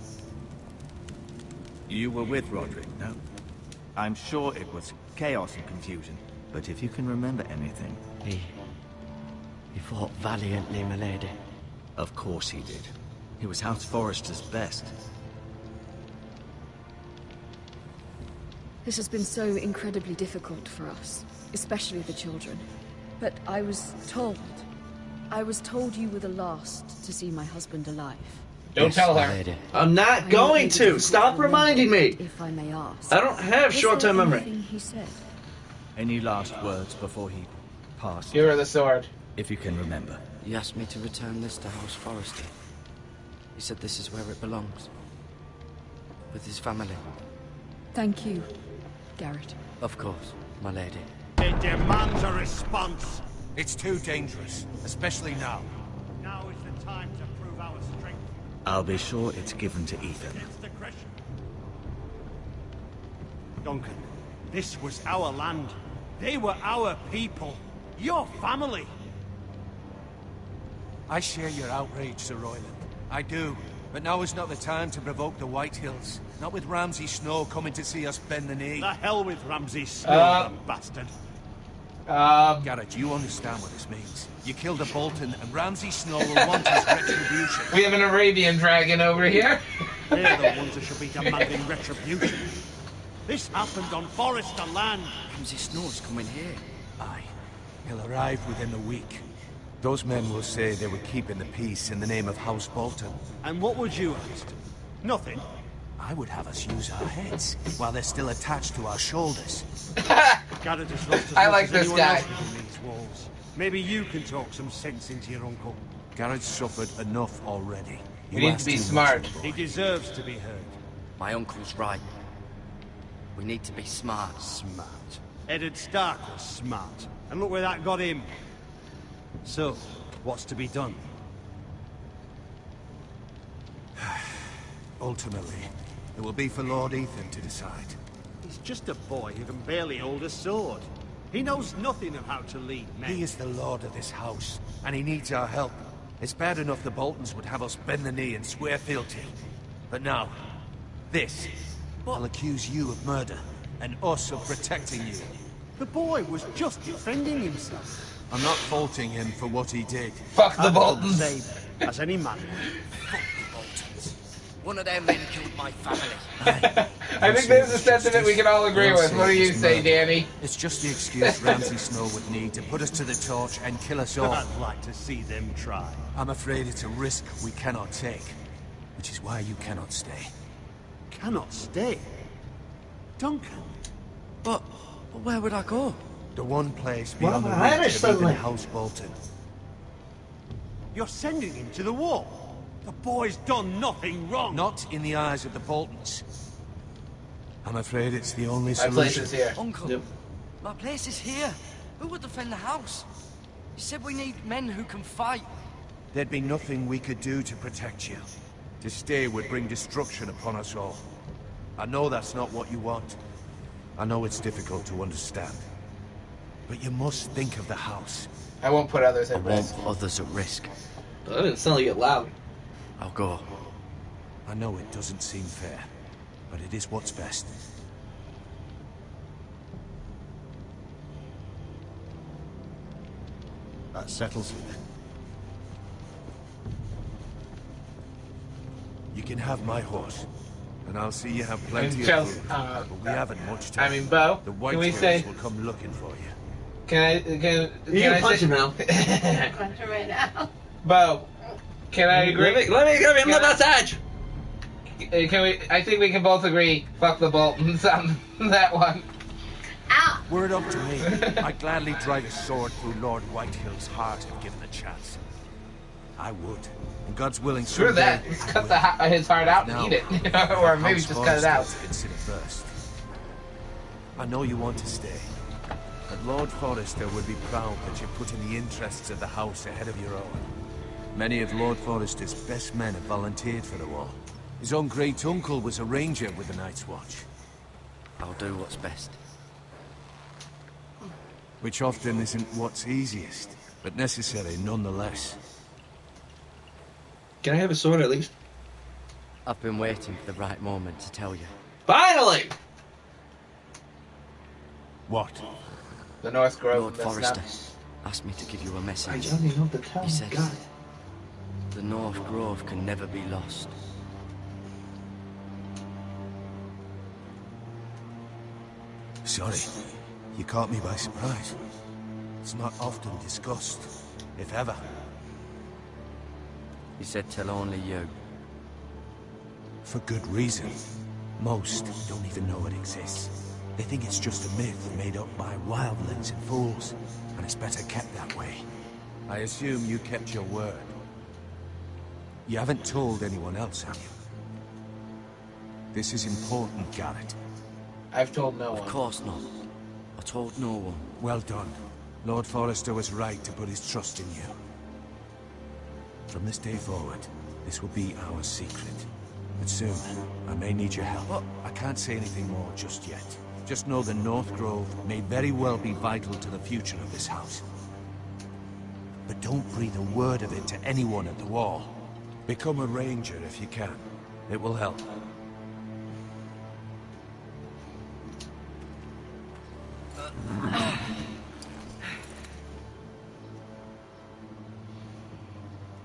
[SPEAKER 9] You were with Roderick, no? I'm sure it was chaos and confusion, but if you can remember anything...
[SPEAKER 5] He fought valiantly, my lady.
[SPEAKER 9] Of course he did. He was House Forrester's best.
[SPEAKER 10] This has been so incredibly difficult for us, especially the children. But I was told you were the last to see my husband alive.
[SPEAKER 1] Don't tell
[SPEAKER 5] my
[SPEAKER 1] her.
[SPEAKER 5] lady.
[SPEAKER 2] I'm not going to. Stop reminding me.
[SPEAKER 10] If I may ask.
[SPEAKER 2] I don't have
[SPEAKER 10] Was
[SPEAKER 2] short-term
[SPEAKER 10] there
[SPEAKER 2] memory.
[SPEAKER 10] anything he said?
[SPEAKER 9] Any last words before he passed?
[SPEAKER 1] Give her the sword.
[SPEAKER 9] If you can remember.
[SPEAKER 5] He asked me to return this to House Forrester. He said this is where it belongs. With his family.
[SPEAKER 10] Thank you, Garrett.
[SPEAKER 5] Of course, my lady.
[SPEAKER 3] It demands a response.
[SPEAKER 6] It's too dangerous, especially now.
[SPEAKER 3] Now is the time to prove our strength
[SPEAKER 9] I'll be sure it's given to Ethan.
[SPEAKER 3] against aggression. Duncan, this was our land. They were our people. Your family.
[SPEAKER 6] I share your outrage, Sir Royland. I do. But now is not the time to provoke the White Hills. Not with Ramsay Snow coming to see us bend the knee.
[SPEAKER 3] The hell with Ramsay Snow, the bastard.
[SPEAKER 6] Garrett, you understand what this means. You killed a Bolton, and Ramsay Snow will want his retribution.
[SPEAKER 1] We have an Arabian dragon over here.
[SPEAKER 3] They're the ones who should be demanding retribution. This happened on Forrester land.
[SPEAKER 5] Ramsay Snow's coming here.
[SPEAKER 6] Aye. He'll arrive within a week. Those men will say they were keeping the peace in the name of House Bolton.
[SPEAKER 3] And what would you ask? Nothing.
[SPEAKER 6] I would have us use our heads, while they're still attached to our shoulders.
[SPEAKER 3] Garrett has lost as
[SPEAKER 1] I
[SPEAKER 3] much
[SPEAKER 1] like
[SPEAKER 3] as
[SPEAKER 1] this
[SPEAKER 3] anyone
[SPEAKER 1] guy.
[SPEAKER 3] else within these walls. Maybe you can talk some sense into your uncle.
[SPEAKER 6] Garrett's suffered enough already.
[SPEAKER 1] We need to be smart.
[SPEAKER 3] He deserves to be heard.
[SPEAKER 5] My uncle's right. We need to be smart.
[SPEAKER 3] Smart. Eddard Stark was smart. And look where that got him. So, what's to be done?
[SPEAKER 6] Ultimately, it will be for Lord Ethan to decide.
[SPEAKER 3] He's just a boy who can barely hold a sword. He knows nothing of how to lead men.
[SPEAKER 6] He is the lord of this house, and he needs our help. It's bad enough the Boltons would have us bend the knee and swear fealty. But now, this. I'll accuse you of murder, and us of protecting you.
[SPEAKER 3] The boy was just defending himself.
[SPEAKER 6] I'm not faulting him for what he did.
[SPEAKER 1] Fuck the
[SPEAKER 3] I've done
[SPEAKER 1] Boltons.
[SPEAKER 3] the same, as any man would.
[SPEAKER 5] One of them men killed my family.
[SPEAKER 1] I think there's a sentiment we can all agree with. What do you say, Danny?
[SPEAKER 6] It's just the excuse Ramsay Snow would need to put us to the torch and kill us all.
[SPEAKER 3] I'd like to see them try.
[SPEAKER 6] I'm afraid it's a risk we cannot take, which is why you cannot stay. cannot stay. Duncan.
[SPEAKER 5] But where would I go?
[SPEAKER 6] The one place
[SPEAKER 12] Well,
[SPEAKER 6] beyond the
[SPEAKER 12] Irish
[SPEAKER 6] reach of even
[SPEAKER 12] suddenly.
[SPEAKER 6] House Bolton. You're sending him to the wall.
[SPEAKER 3] The boy's done nothing wrong.
[SPEAKER 6] Not in the eyes of the Boltons. I'm afraid it's the only
[SPEAKER 1] My place
[SPEAKER 6] solution.
[SPEAKER 1] is here.
[SPEAKER 5] Uncle,
[SPEAKER 2] Yep.
[SPEAKER 5] my place is here. Who would defend the house? You said we need men who can fight.
[SPEAKER 6] There'd be nothing we could do to protect you. To stay would bring destruction upon us all. I know that's not what you want. I know it's difficult to understand. But you must think of the house.
[SPEAKER 1] I won't put others
[SPEAKER 5] I
[SPEAKER 1] at
[SPEAKER 5] won't
[SPEAKER 1] risk.
[SPEAKER 5] put others at risk.
[SPEAKER 2] That didn't sound like it loud.
[SPEAKER 5] I'll go.
[SPEAKER 6] I know it doesn't seem fair, but it is what's best. That settles it then. You can have my horse, and I'll see you have plenty of
[SPEAKER 1] Chelsea,
[SPEAKER 6] food. But we haven't much time.
[SPEAKER 1] I mean, Bo,
[SPEAKER 6] The
[SPEAKER 1] can we
[SPEAKER 6] Whitehills
[SPEAKER 1] say...
[SPEAKER 6] will come looking for you.
[SPEAKER 1] Can I... Can
[SPEAKER 2] You
[SPEAKER 1] I
[SPEAKER 2] punch
[SPEAKER 1] say...
[SPEAKER 2] him now.
[SPEAKER 13] Punch him right now.
[SPEAKER 1] Bo, can I agree?
[SPEAKER 2] Let me give him the
[SPEAKER 1] Can I-
[SPEAKER 2] massage.
[SPEAKER 1] Can we... I think we can both agree, fuck the Boltons on that one.
[SPEAKER 13] Ow!
[SPEAKER 6] Were it up to me, I'd gladly drive a sword through Lord Whitehill's heart if given the chance. I would. And God's willing,
[SPEAKER 1] Screw
[SPEAKER 6] someday
[SPEAKER 1] that. Let's
[SPEAKER 6] I
[SPEAKER 1] cut
[SPEAKER 6] will.
[SPEAKER 1] his heart out and
[SPEAKER 6] Now,
[SPEAKER 1] eat it. Or maybe
[SPEAKER 6] House
[SPEAKER 1] just cut it
[SPEAKER 6] Forrester
[SPEAKER 1] out.
[SPEAKER 6] to consider first. I know you want to stay, but Lord Forrester would be proud that you're putting the interests of the house ahead of your own. Many of Lord Forrester's best men have volunteered for the war. His own great-uncle was a ranger with the Night's Watch.
[SPEAKER 5] I'll do what's best.
[SPEAKER 6] Which often isn't what's easiest, but necessary nonetheless.
[SPEAKER 2] Can I have a sword at least?
[SPEAKER 5] I've been waiting for the right moment to tell you.
[SPEAKER 2] Finally!
[SPEAKER 6] What?
[SPEAKER 1] The North Grove
[SPEAKER 5] Lord
[SPEAKER 1] messed
[SPEAKER 5] Forrester
[SPEAKER 1] up.
[SPEAKER 5] asked me to give you a
[SPEAKER 2] I
[SPEAKER 5] message.
[SPEAKER 2] don't even know the town.
[SPEAKER 5] He said,
[SPEAKER 2] God.
[SPEAKER 5] the North Grove can never be lost.
[SPEAKER 6] Sorry, you caught me by surprise. It's not often discussed, if ever.
[SPEAKER 5] He said tell only you.
[SPEAKER 6] For good reason. Most don't even know it exists. They think it's just a myth made up by wildlings and fools, and it's better kept that way. I assume you kept your word. You haven't told anyone else, have you? This is important, Garrett.
[SPEAKER 1] I've told no one.
[SPEAKER 5] Of course not. I told no one.
[SPEAKER 6] Well done. Lord Forrester was right to put his trust in you. From this day forward, this will be our secret. But soon, I may need your help. But I can't say anything more just yet. Just know the North Grove may very well be vital to the future of this house. But don't breathe a word of it to anyone at the wall. Become a ranger if you can. It will help.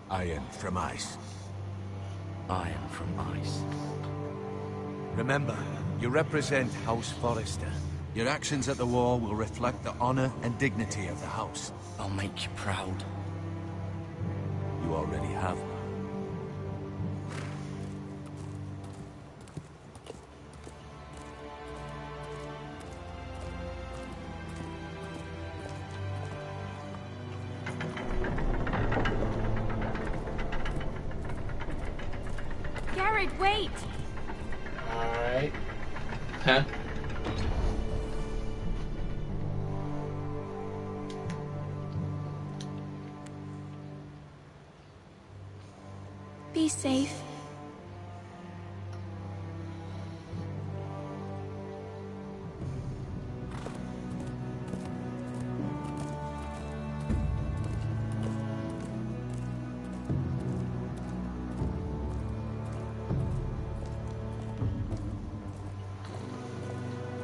[SPEAKER 6] Iron from ice.
[SPEAKER 5] I am from ice.
[SPEAKER 6] Remember, you represent House Forrester. Your actions at the war will reflect the honor and dignity of the house.
[SPEAKER 5] I'll make you proud.
[SPEAKER 6] You already have.
[SPEAKER 11] Garrett, wait!
[SPEAKER 1] Alright.
[SPEAKER 2] Huh?
[SPEAKER 11] Be safe.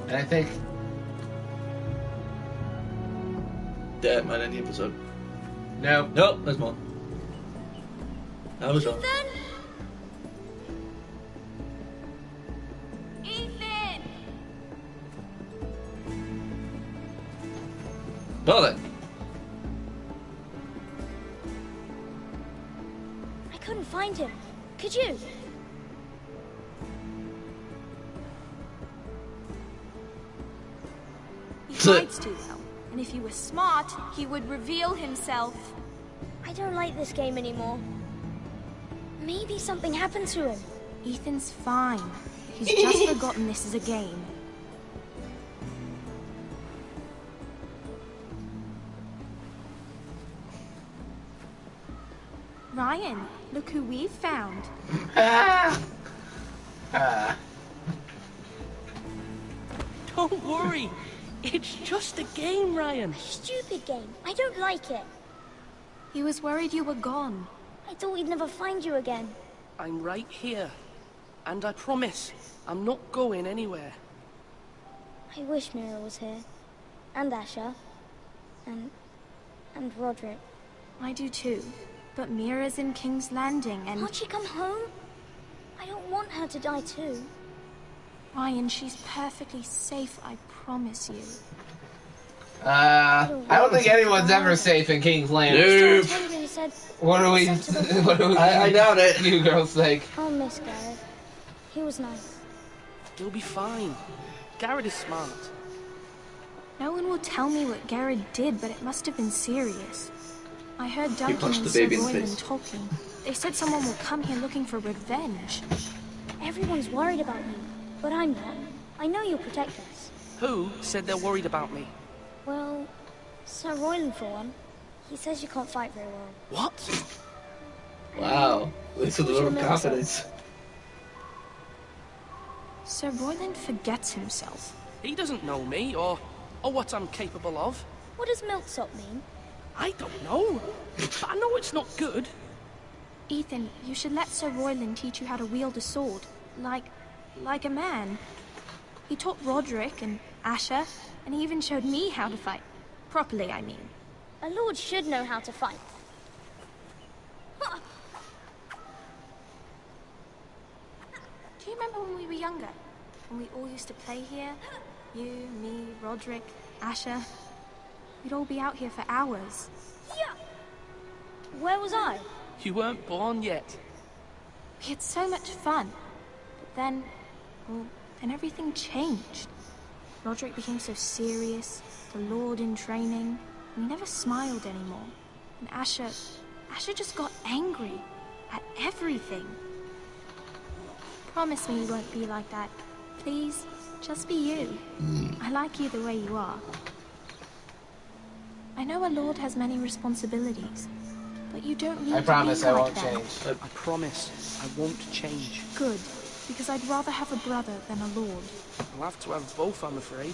[SPEAKER 1] And I think
[SPEAKER 2] That might end the episode.
[SPEAKER 1] no.
[SPEAKER 2] Nope, there's more. I was wrong.
[SPEAKER 11] Ethan!
[SPEAKER 2] Well then.
[SPEAKER 14] I couldn't find him. Could you?
[SPEAKER 11] hides too well. And if he were smart, he would reveal himself.
[SPEAKER 12] I don't like this game anymore. Maybe something happened to him.
[SPEAKER 11] Ethan's fine. He's just forgotten this is a game. Ryan, look who we've found.
[SPEAKER 14] Don't worry. It's just a game, Ryan.
[SPEAKER 12] Stupid game. I don't like it.
[SPEAKER 11] He was worried you were gone.
[SPEAKER 12] I thought we'd never find you again.
[SPEAKER 14] I'm right here. And I promise, I'm not going anywhere.
[SPEAKER 12] I wish Mira was here. And Asher. And Roderick.
[SPEAKER 11] I do too. But Mira's in King's Landing and...
[SPEAKER 12] Can't she come home? I don't want her to die too.
[SPEAKER 11] Ryan, she's perfectly safe, I promise you.
[SPEAKER 1] I don't think anyone's ever safe in King's Landing. What do we...
[SPEAKER 2] I doubt it.
[SPEAKER 1] You girls think?
[SPEAKER 12] I'll miss Garrett. He was nice.
[SPEAKER 14] You'll be fine. Garrett is smart.
[SPEAKER 11] No one will tell me what Garrett did, but it must have been serious. I heard Duncan
[SPEAKER 2] punched
[SPEAKER 11] and
[SPEAKER 2] the
[SPEAKER 11] Sir
[SPEAKER 2] baby in the
[SPEAKER 11] Royland
[SPEAKER 2] face.
[SPEAKER 11] talking. They said someone will come here looking for revenge.
[SPEAKER 12] Everyone's worried about you, but I'm not. I know you'll protect us.
[SPEAKER 14] Who said they're worried about me?
[SPEAKER 12] Well, Sir Royland for one. He says you can't fight very well.
[SPEAKER 14] What?
[SPEAKER 2] Wow. This is a little confidence.
[SPEAKER 11] Sir Royland forgets himself.
[SPEAKER 14] He doesn't know me, or what I'm capable of.
[SPEAKER 12] What does milksop mean?
[SPEAKER 14] I don't know. But I know it's not good.
[SPEAKER 11] Ethan, you should let Sir Royland teach you how to wield a sword. Like a man. He taught Roderick and Asher, and he even showed me how to fight. Properly, I mean.
[SPEAKER 12] A lord should know how to fight.
[SPEAKER 11] Do you remember when we were younger? When we all used to play here? You, me, Roderick, Asher. We'd all be out here for hours.
[SPEAKER 12] Yeah. Where was I?
[SPEAKER 14] You weren't born yet.
[SPEAKER 11] We had so much fun. But then everything changed. Roderick became so serious, the Lord in training, and he never smiled anymore. And Asher just got angry at everything. Promise me you won't be like that. Please, just be you. I like you the way you are. I know a lord has many responsibilities, but you don't need
[SPEAKER 1] I promise
[SPEAKER 11] to be
[SPEAKER 1] I
[SPEAKER 11] like
[SPEAKER 1] won't
[SPEAKER 11] them.
[SPEAKER 1] change.
[SPEAKER 14] I promise I won't change.
[SPEAKER 11] Good, because I'd rather have a brother than a lord.
[SPEAKER 14] I'll have to have both, I'm afraid.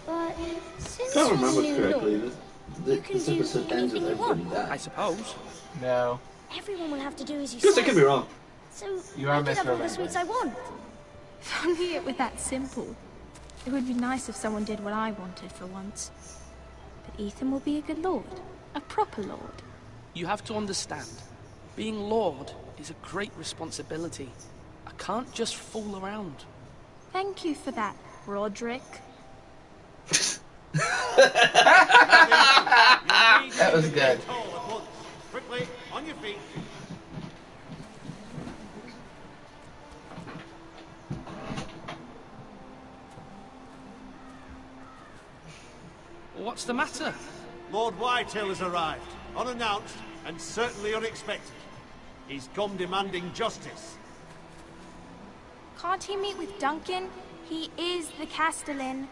[SPEAKER 12] But since
[SPEAKER 2] I don't
[SPEAKER 12] you're
[SPEAKER 2] remember
[SPEAKER 12] the new
[SPEAKER 2] correctly.
[SPEAKER 12] lord,
[SPEAKER 2] This episode ends with
[SPEAKER 12] anything you
[SPEAKER 2] everybody
[SPEAKER 12] want.
[SPEAKER 14] I
[SPEAKER 2] dying.
[SPEAKER 14] suppose.
[SPEAKER 1] No.
[SPEAKER 12] Everyone will have to do as you
[SPEAKER 2] Because
[SPEAKER 12] say.
[SPEAKER 2] I could be wrong.
[SPEAKER 12] So
[SPEAKER 1] You are
[SPEAKER 12] I can have all the
[SPEAKER 1] misremembering.
[SPEAKER 12] sweets I want.
[SPEAKER 11] If only it were that simple. It would be nice if someone did what I wanted for once. But Ethan will be a good lord. A proper lord.
[SPEAKER 14] You have to understand, being Lord is a great responsibility. I can't just fool around.
[SPEAKER 11] Thank you for that, Roderick.
[SPEAKER 1] That was good.
[SPEAKER 6] Quickly, on your feet.
[SPEAKER 14] What's the matter?
[SPEAKER 6] Lord Whitehill has arrived, unannounced and certainly unexpected. He's come demanding justice.
[SPEAKER 11] Can't he meet with Duncan? He is the Castellan.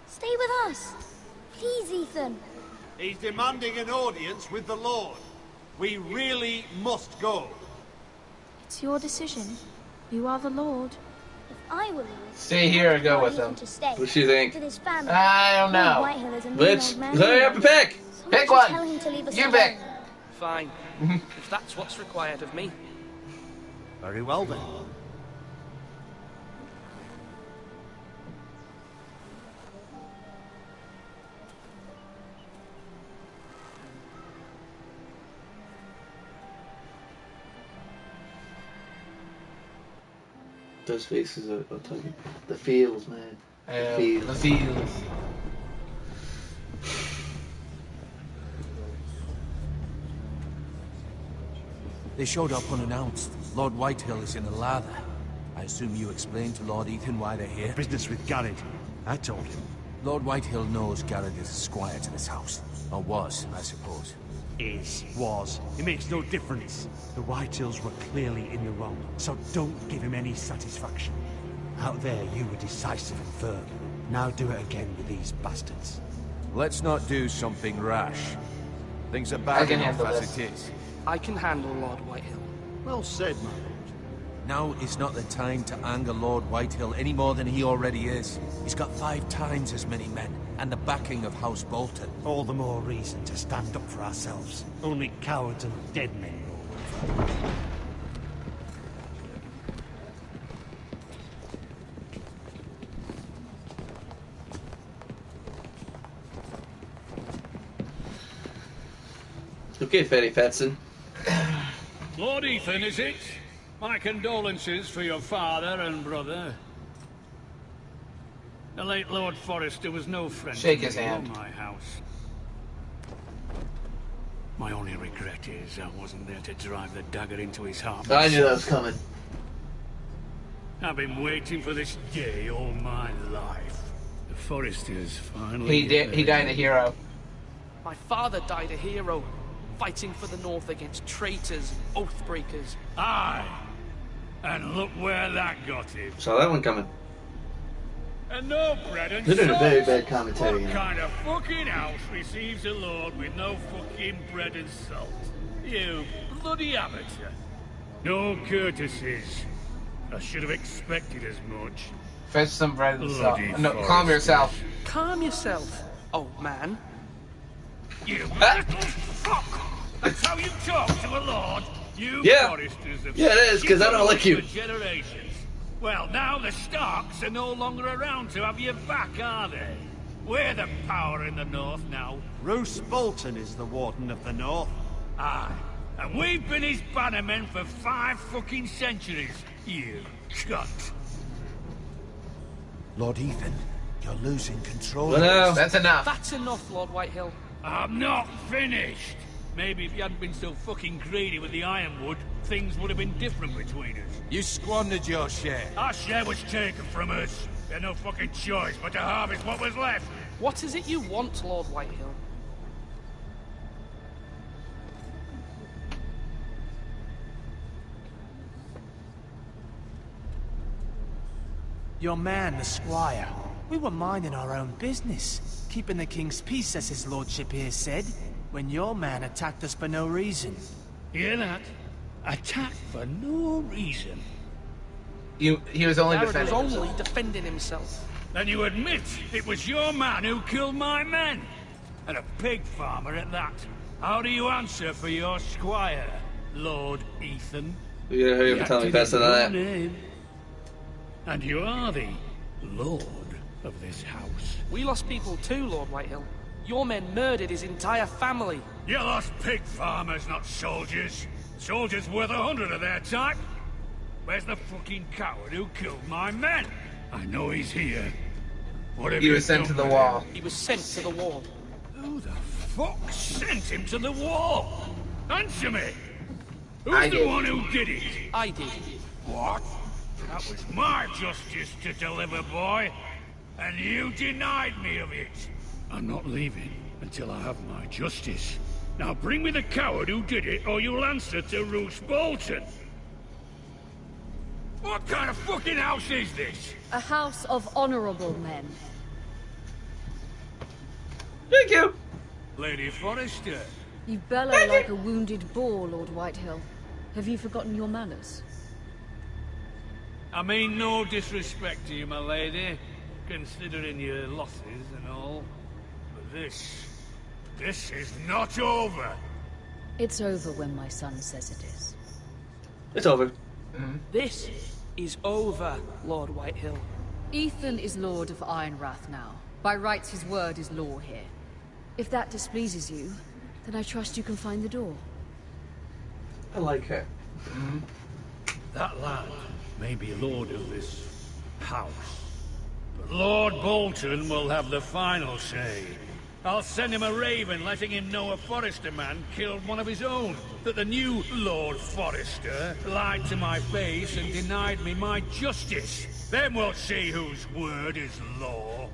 [SPEAKER 12] Stay with us. Please, Ethan.
[SPEAKER 6] He's demanding an audience with the Lord. We really must go.
[SPEAKER 11] It's your decision. You are the lord.
[SPEAKER 12] If I were Lord,
[SPEAKER 1] Stay here or go with
[SPEAKER 12] Ethan
[SPEAKER 1] them.
[SPEAKER 12] to stay.
[SPEAKER 2] What do you think?
[SPEAKER 12] With his family.
[SPEAKER 1] I don't
[SPEAKER 12] Lord
[SPEAKER 1] know.
[SPEAKER 12] Whitehill is a mean
[SPEAKER 2] Let's
[SPEAKER 12] old man.
[SPEAKER 2] hurry up and pick!
[SPEAKER 12] Someone
[SPEAKER 1] Pick
[SPEAKER 12] should
[SPEAKER 1] one.
[SPEAKER 12] Tell him to leave us
[SPEAKER 1] You
[SPEAKER 12] alone.
[SPEAKER 1] pick.
[SPEAKER 14] Fine. If that's what's required of me.
[SPEAKER 6] Very well then.
[SPEAKER 2] Those faces are talking. The feels, man. The feels.
[SPEAKER 1] The feels.
[SPEAKER 4] They showed up unannounced. Lord Whitehill is in a lather. I assume you explained to Lord Ethan why they're here?
[SPEAKER 6] Business with Garrett. I told him.
[SPEAKER 4] Lord Whitehill knows Garrett is a squire to this house. Or was, I suppose.
[SPEAKER 15] Was. It makes no difference. The Whitehills were clearly in the wrong, so don't give him any satisfaction. Out there, you were decisive and firm. Now do it again with these bastards.
[SPEAKER 4] Let's not do something rash. Things are bad enough as it is.
[SPEAKER 14] I can handle Lord Whitehill.
[SPEAKER 15] Well said, my lord.
[SPEAKER 4] Now is not the time to anger Lord Whitehill any more than he already is. He's got 5 times as many men, and the backing of House Bolton.
[SPEAKER 15] All the more reason to stand up for ourselves. Only cowards and dead men roll over.
[SPEAKER 2] Okay, Fatty Fatson.
[SPEAKER 3] Lord Ethan, is it? My condolences for your father and brother. The late Lord Forrester was no friend
[SPEAKER 1] Shake
[SPEAKER 3] to
[SPEAKER 1] his
[SPEAKER 3] me or
[SPEAKER 1] hand.
[SPEAKER 3] my house. My only regret is I wasn't there to drive the dagger into his heart.
[SPEAKER 2] I knew that was coming.
[SPEAKER 3] I've been waiting for this day all my life. The Forresters finally...
[SPEAKER 1] He died a hero.
[SPEAKER 14] My father died a hero, fighting for the North against traitors and oathbreakers.
[SPEAKER 3] Aye. And look where that got him.
[SPEAKER 2] Saw that one coming.
[SPEAKER 3] And no bread and
[SPEAKER 2] They're doing a
[SPEAKER 3] salt.
[SPEAKER 2] very bad commentary,
[SPEAKER 3] What
[SPEAKER 2] you know.
[SPEAKER 3] kind of fucking house receives a lord with no fucking bread and salt? You bloody amateur. No courtesies. I should have expected as much.
[SPEAKER 1] Fetch some bread and salt.
[SPEAKER 3] Bloody
[SPEAKER 1] No, calm
[SPEAKER 3] Forresters.
[SPEAKER 1] yourself.
[SPEAKER 14] Calm yourself, old man.
[SPEAKER 3] You little fuck! That's how you talk to a lord? You
[SPEAKER 2] Yeah.
[SPEAKER 3] Forresters have
[SPEAKER 2] Yeah, it is, 'cause I don't like you.
[SPEAKER 3] for generations. Well, now the Starks are no longer around to have your back, are they? We're the power in the North now.
[SPEAKER 15] Roose Bolton is the Warden of the North.
[SPEAKER 3] Aye. And we've been his bannermen for 5 fucking centuries. You cunt.
[SPEAKER 4] Lord Ethan, you're losing control.
[SPEAKER 2] Well, no.
[SPEAKER 1] That's enough.
[SPEAKER 14] That's enough, Lord Whitehill.
[SPEAKER 3] I'm not finished. Maybe if you hadn't been so fucking greedy with the ironwood, things would have been different between us.
[SPEAKER 4] You squandered your share.
[SPEAKER 3] Our share was taken from us. We had no fucking choice but to harvest what was left.
[SPEAKER 14] What is it you want, Lord Whitehill?
[SPEAKER 8] Your man, the squire. We were minding our own business, keeping the king's peace, as his lordship here said, when your man attacked us for no reason.
[SPEAKER 3] Hear that? Attack for no reason.
[SPEAKER 1] He was only
[SPEAKER 14] Garrett
[SPEAKER 1] defending
[SPEAKER 14] was only
[SPEAKER 1] himself.
[SPEAKER 14] defending himself.
[SPEAKER 3] Then you admit it was your man who killed my men. And a pig farmer at that. How do you answer for your squire, Lord Ethan?
[SPEAKER 2] You gotta hurry up and tell me faster than that.
[SPEAKER 3] Name. And you are the Lord of this house.
[SPEAKER 14] We lost people too, Lord Whitehill. Your men murdered his entire family.
[SPEAKER 3] You lost pig farmers, not soldiers. Soldiers worth 100 of their type. Where's the fucking coward who killed my men? I know he's here. What have
[SPEAKER 1] He
[SPEAKER 3] you
[SPEAKER 1] was sent
[SPEAKER 3] done
[SPEAKER 1] to the
[SPEAKER 3] with
[SPEAKER 1] wall.
[SPEAKER 3] him?
[SPEAKER 14] He was sent to the wall.
[SPEAKER 3] Who the fuck sent him to the wall? Answer me! Who's
[SPEAKER 1] I
[SPEAKER 3] the
[SPEAKER 1] did.
[SPEAKER 3] one who did it?
[SPEAKER 14] I did.
[SPEAKER 3] What? That was my justice to deliver, boy. And you denied me of it. I'm not leaving until I have my justice. Now bring me the coward who did it, or you'll answer to Roose Bolton. What kind of fucking house is this?
[SPEAKER 10] A house of honorable men.
[SPEAKER 2] Thank you.
[SPEAKER 3] Lady Forrester.
[SPEAKER 10] You bellow like a wounded boar, Lord Whitehill. Have you forgotten your manners?
[SPEAKER 3] I mean no disrespect to you, my lady, considering your losses and all. But this is not over.
[SPEAKER 10] It's over when my son says it is.
[SPEAKER 2] It's over.
[SPEAKER 14] This is over, Lord Whitehill.
[SPEAKER 10] Ethan is Lord of Ironrath now. By rights, his word is law here. If that displeases you, then I trust you can find the door.
[SPEAKER 2] I like her.
[SPEAKER 3] That lad may be lord of this house, but Lord Bolton will have the final say. I'll send him a raven letting him know a Forrester man killed one of his own. That the new Lord Forrester lied to my face and denied me my justice. Then we'll see whose word is law.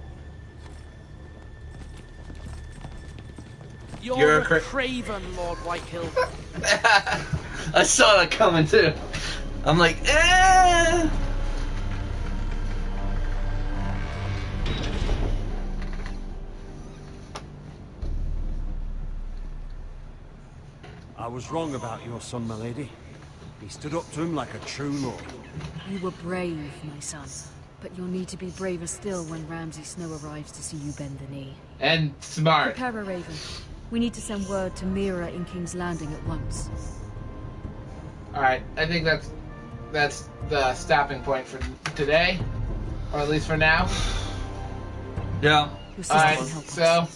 [SPEAKER 14] You're a craven, Lord Whitehill.
[SPEAKER 2] I saw that coming too. I'm like, eh.
[SPEAKER 15] I was wrong about your son, my lady. He stood up to him like a true lord.
[SPEAKER 10] You were brave, my son. But you'll need to be braver still when Ramsay Snow arrives to see you bend the knee.
[SPEAKER 1] And smart.
[SPEAKER 10] Prepare a raven. We need to send word to Mira in King's Landing at once.
[SPEAKER 1] Alright, I think that's the stopping point for today. Or at least for now.
[SPEAKER 2] Yeah.
[SPEAKER 1] Alright, so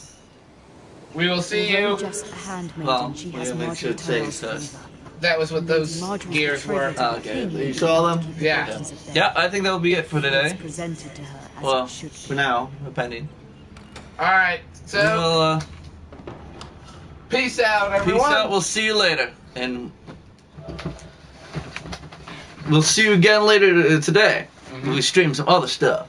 [SPEAKER 1] we will see you.
[SPEAKER 10] Just a handmaiden,
[SPEAKER 2] Well,
[SPEAKER 10] she
[SPEAKER 2] we
[SPEAKER 10] has
[SPEAKER 2] gotta make sure it says so.
[SPEAKER 1] That was what those gears were.
[SPEAKER 2] Okay, you saw them?
[SPEAKER 1] Yeah.
[SPEAKER 2] Yeah, I think that'll be it for today.
[SPEAKER 10] Presented to her as
[SPEAKER 2] Well,
[SPEAKER 10] it should be.
[SPEAKER 2] for now, depending.
[SPEAKER 1] Alright, so
[SPEAKER 2] We'll,
[SPEAKER 1] peace out, everyone.
[SPEAKER 2] peace out. We'll see you later, and we'll see you again later today. We stream some other stuff.